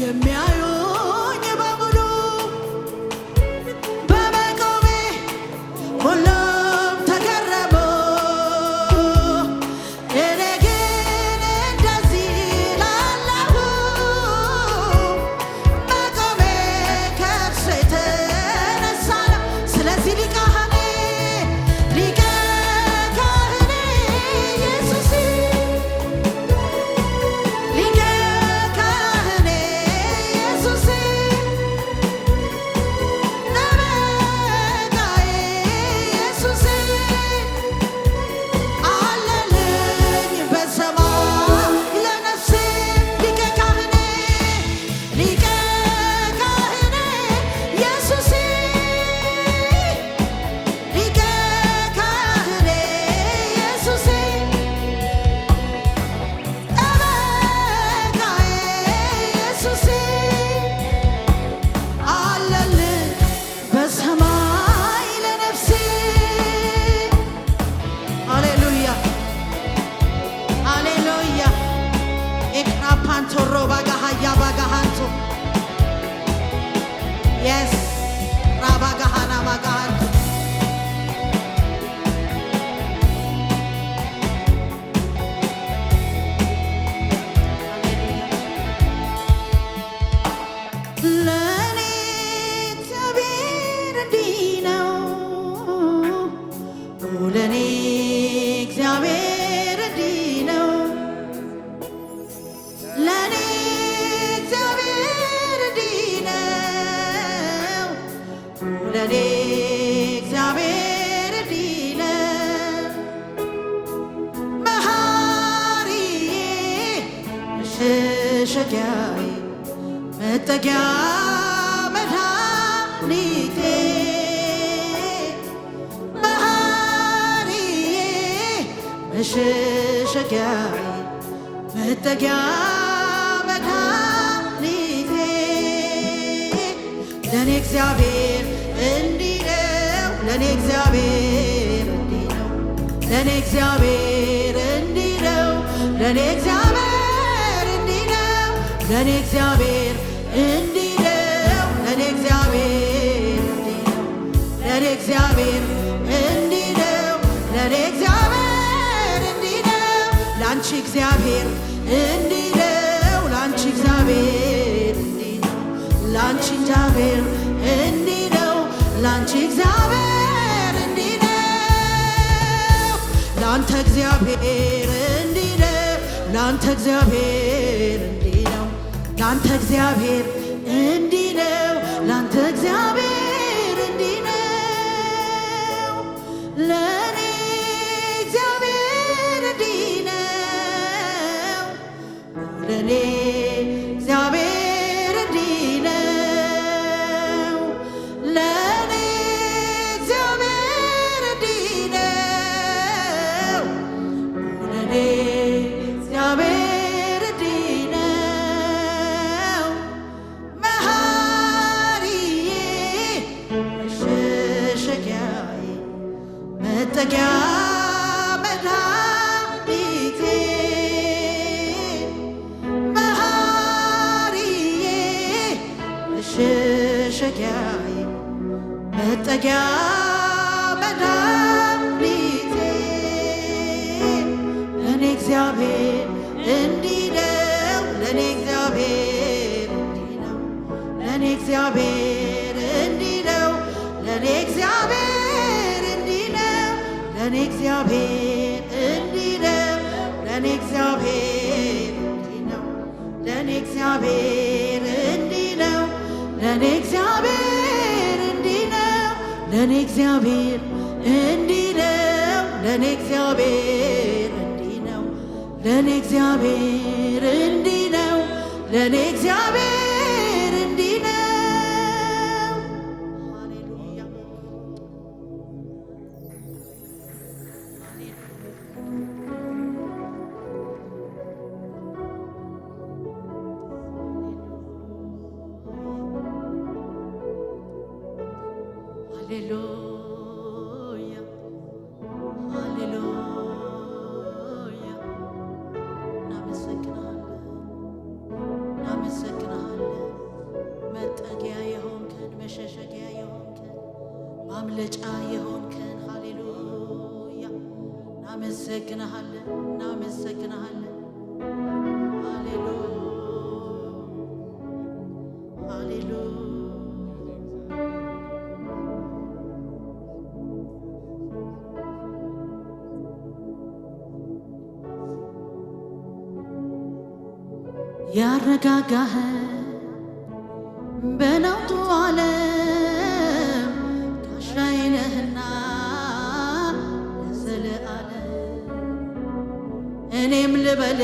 የሚያዩኝ በሙሉ በመቆሜ ሁሉም ተገረሙ። እኔ ግን እንደዚህ እላለሁ መቆሜ ከእርሱ የተነሳ ነው። ስለዚህ ሊቀ ካህኔ ኢየሱስ ሊቀ ካህኔ ኢየሱስ ጠበቃዬ ኢየሱስ አለልኝ በሰማይ ለነፍሴ ሊቀ ካህኔ ኢየሱስ ሊቀ ካህኔ ኢየሱስ ጠበቃዬ ኢየሱስ አለልኝ በሰማይ ለነፍሴ። ሃሌሉያ ሃሌሉያ ኤክራፓንቶሮ ባጋሃያ ባጋሃንቶ የስ ራባጋሃና ባጋሃንቶ ለኔ እግዚአብሔር እንዲህ ነው። ለኔ እግዚአብሔር እንዲህ ነው። ለኔ እግዚአብሔር እንዲህ ነው። ለኔ እግዚአብሔር እንዲህ ነው። መሐሪዬ መሸሸጊያዬ መጠጊያ መድኃኒቴ መሐሪዬ መሸሸጊያዬ መጠጊያ መድኃኒቴ ለኔ እግዚአብሔር እንዲህ ነው። ለኔ እግዚአብሔር እንዲህ ነው። ለኔ እግዚአብሔር እንዲህ ነው። ለኔ እግዚአብሔር እንዲህ ነው። ለኔ እግዚአብሔር እንዲህ ነው። ለኔ እግዚአብሔር እንዲህ ነው። ለኔ እግዚአብሔር እንዲህ ነው። ለኔ እግዚአብሔር እንዲህ ነው። ላንቺ እግዚአብሔር እንዲህ ነው። ላንቺ እግዚአብሔር እንዲህ ነው። ላንቺ እግዚአብሔር እንዲህ ነው። ላንቺ እግዚአብሔር እንዲህ ነው። ላንተ እግዚአብሔር እንዲህ ነው። ላንተ እግዚአብሔር እንዲህ ነው። ላንተ እግዚአብሔር እንዲህ ነው። ላንተ እግዚአብሔር እንዲህ ነው። ለኔ እግዚአብሔር እንዲህ ነው። ለኔ እግዚአብሔር እንዲህ ነው። ለኔ እግዚአብሔር እንዲህ ነው። ለኔ እግዚአብሔር እንዲህ ነው። መሐሪዬ መሸሸጊያዬ መጠጊያ መድኃኒቴ መሐሪዬ መሸሸጊያዬ መጠጊያ መድኃኒቴ ለኔ እግዚአብሔር እንዲህ ነው። ለኔ እግዚአብሔር እንዲህ ነው። ለኔ እግዚአብሔር እንዲህ ነው። ለኔ እግዚአብሔር እንዲህ ነው። ለኔ እግዚአብሔር እንዲህ ነው። ለኔ እግዚአብሔር እንዲህ ነው። ለኔ እግዚአብሔር እንዲህ ነው። ለኔ እግዚአብሔር እንዲህ ነው። ለኔ እግዚአብሔር እንዲህ ነው። ለኔ እግዚአብሔር እንዲህ ነው። ለኔ እግዚአብሔር እንዲህ ነው። ለኔ እግዚአብሔር እንዲህ ነው። ሃሌሉያ ሃሌሉያ ሃሌሉያ እናመሰግናለን እናመሰግናለን ማምለጫ የሆንከን ሃሌሉያ እናመሰግንሃለን እናመሰግንሃለን ሃሌሉያ ሃሌሉያ ያረጋጋህ በነውጡ ዓለም ጋሻዬ ነህና ለዘለዓለም እኔም ልበል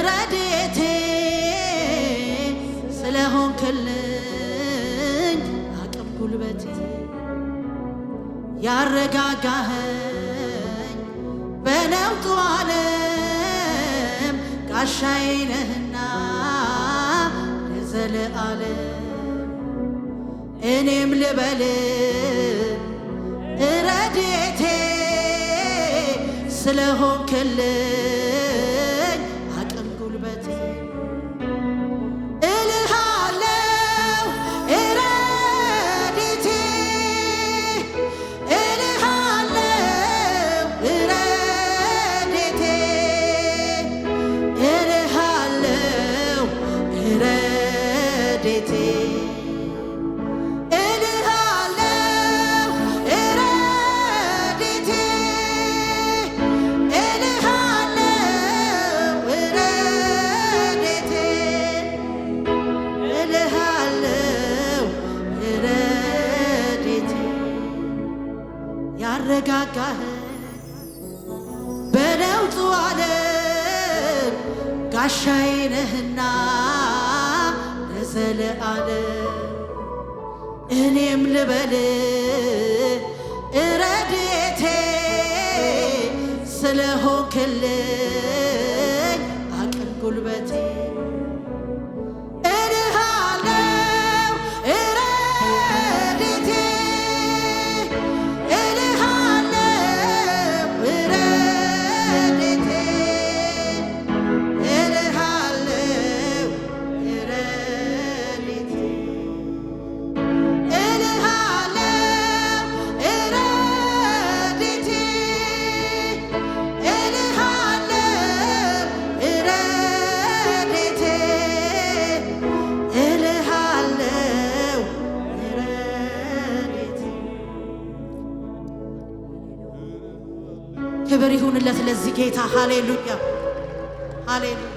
ረድኤቴ ስለሆንክልኝ አቅም ጉልበቴ ያረጋጋኸኝ በነውጡ ዓለም ጋሻዬ ነህና ለዘለዓለም እኔም ልበል ረድኤቴ ስለሆንክልኝ አቅም ጉልበቴ እልሃለሁ ረድኤቴ እልሃለሁ ረድኤቴ እልሃለሁ ረድኤቴ ያረጋጋህ በነውጡ ዓለም ጋሻዬ ነህና ለዘለዓለም እኔም ልበል ረድኤቴ ስለሆንክልኝ አቅም ጉልበቴ ክብር ይሁንለት ለዚህ ጌታ ሃሌሉያ ሃሌሉያ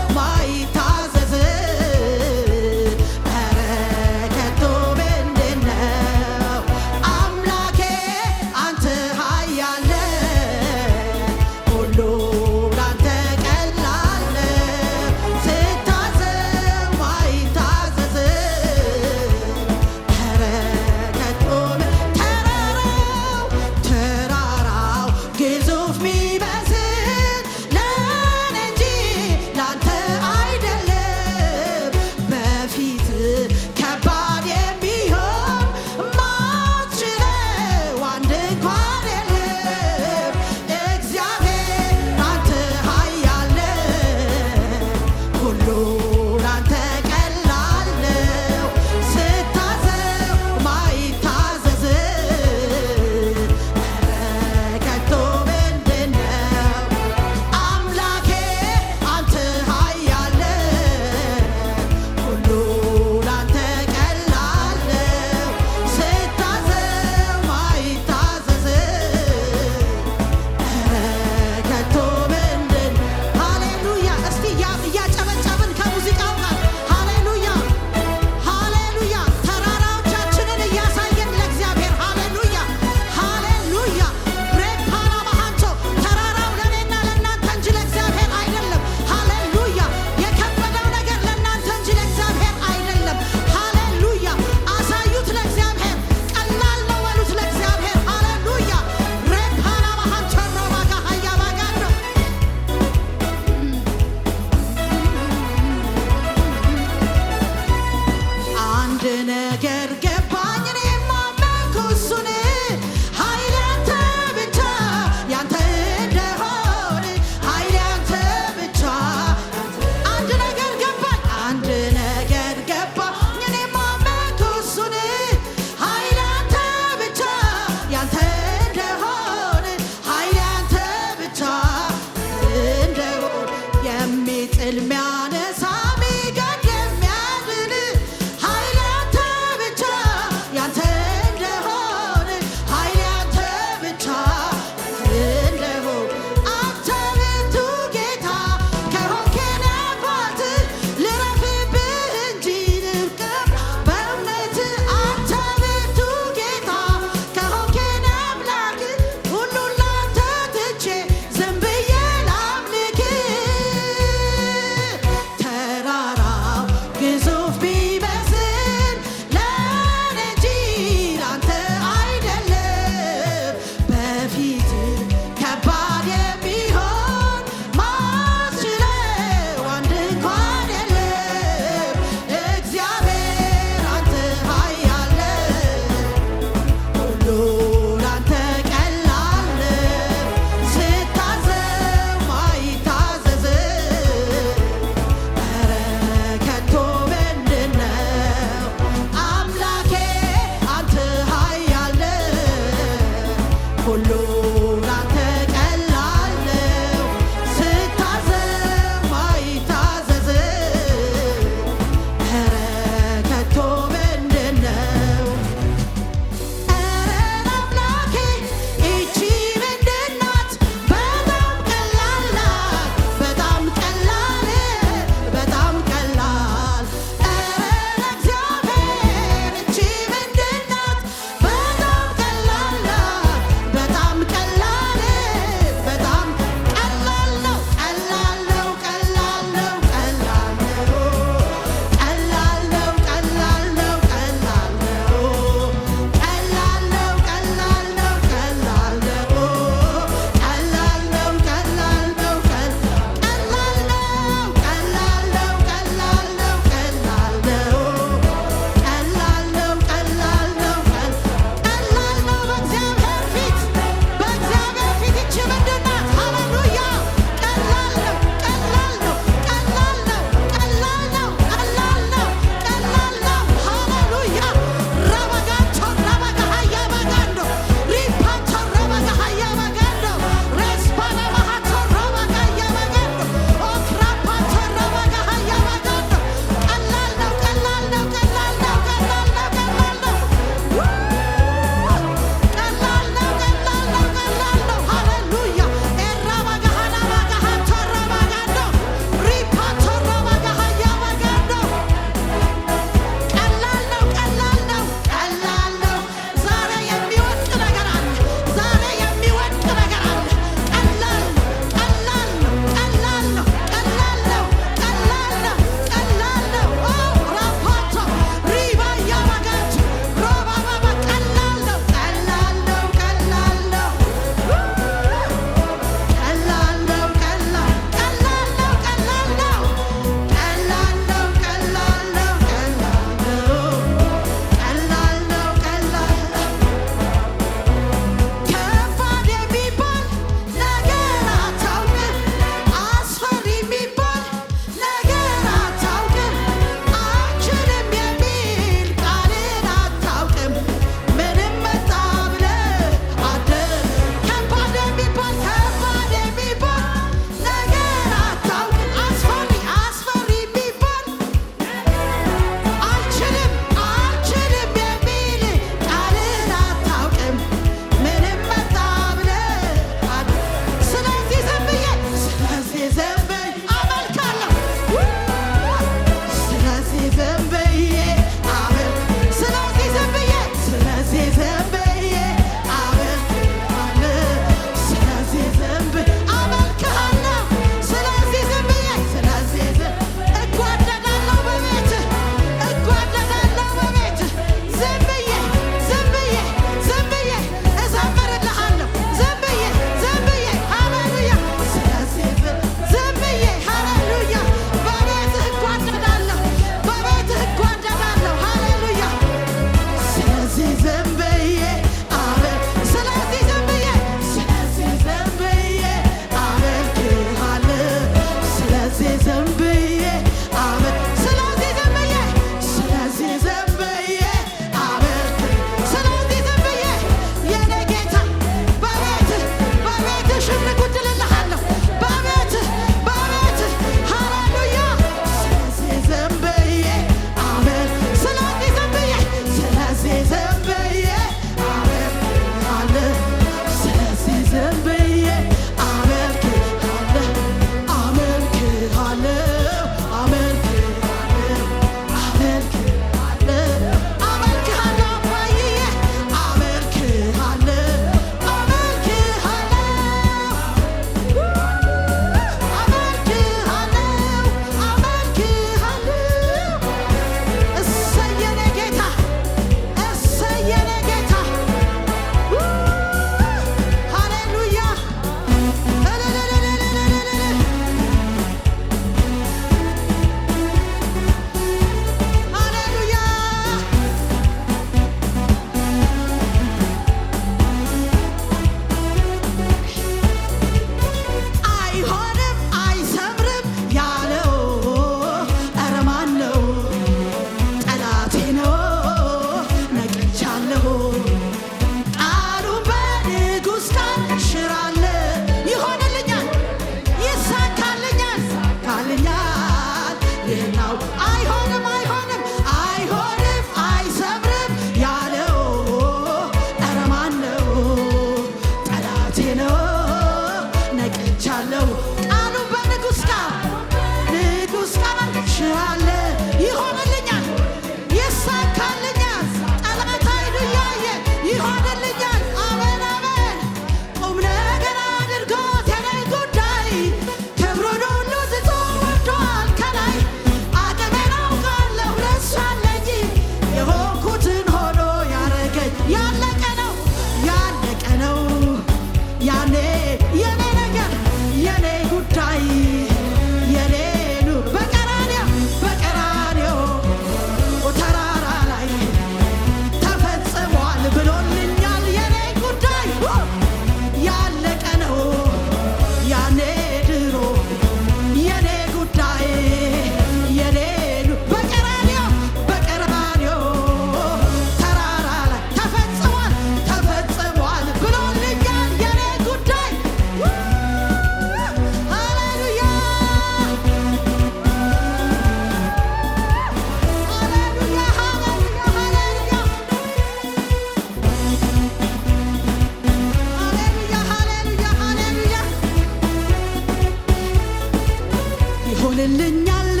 ይሆንልኛል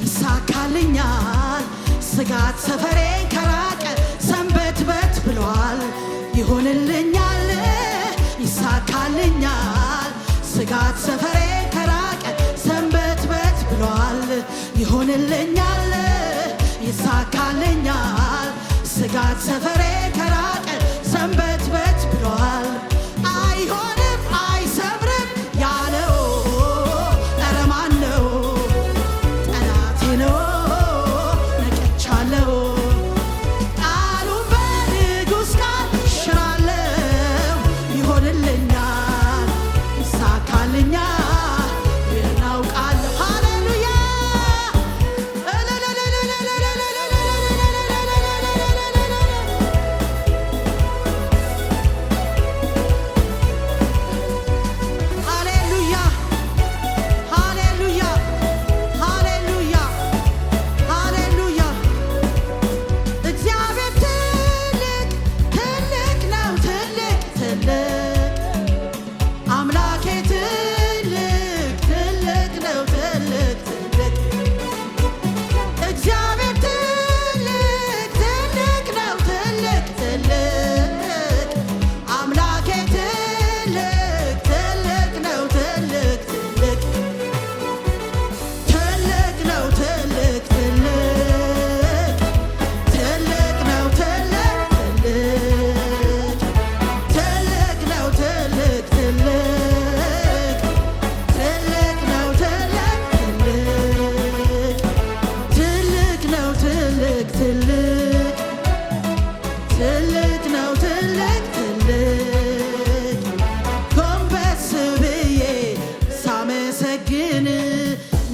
ይሳካልኛል ስጋት ሰፈሬ ከራቀ ሰንበትበት ብሏል ይሆንልኛል ይሳካልኛል ስጋት ሰፈሬ ከራቀ ሰንበትበት ብሏል ይሆንልኛል ይሳካልኛል ስጋት ሰፈሬ ከራቀ ሰንበትበት ብሏል አይሆንም አይሰምርም ያለው ኧረ ማን ነው ጠላቴ ነው ነቅቻለሁ ቃሉን በንጉሥ ቃል ሽራለሁ ይሆንልኛል ይሳካልኛል እናውቃለሁ ሃሌሉያ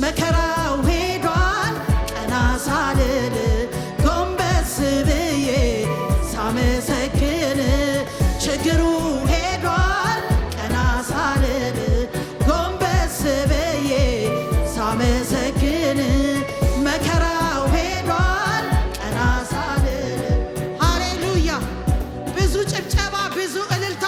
መከራው ሄዷል ቀና ሳልል ጎንበስ ብዬ ሳመሰግን ችግሩ ሄዷል ቀና ሳልል ጎንበስ ብዬ ሳመሰግን መከራው ሄዷል ቀና ሳልል ሃሌሉያ ብዙ ጭብጨባ ብዙ እልልታ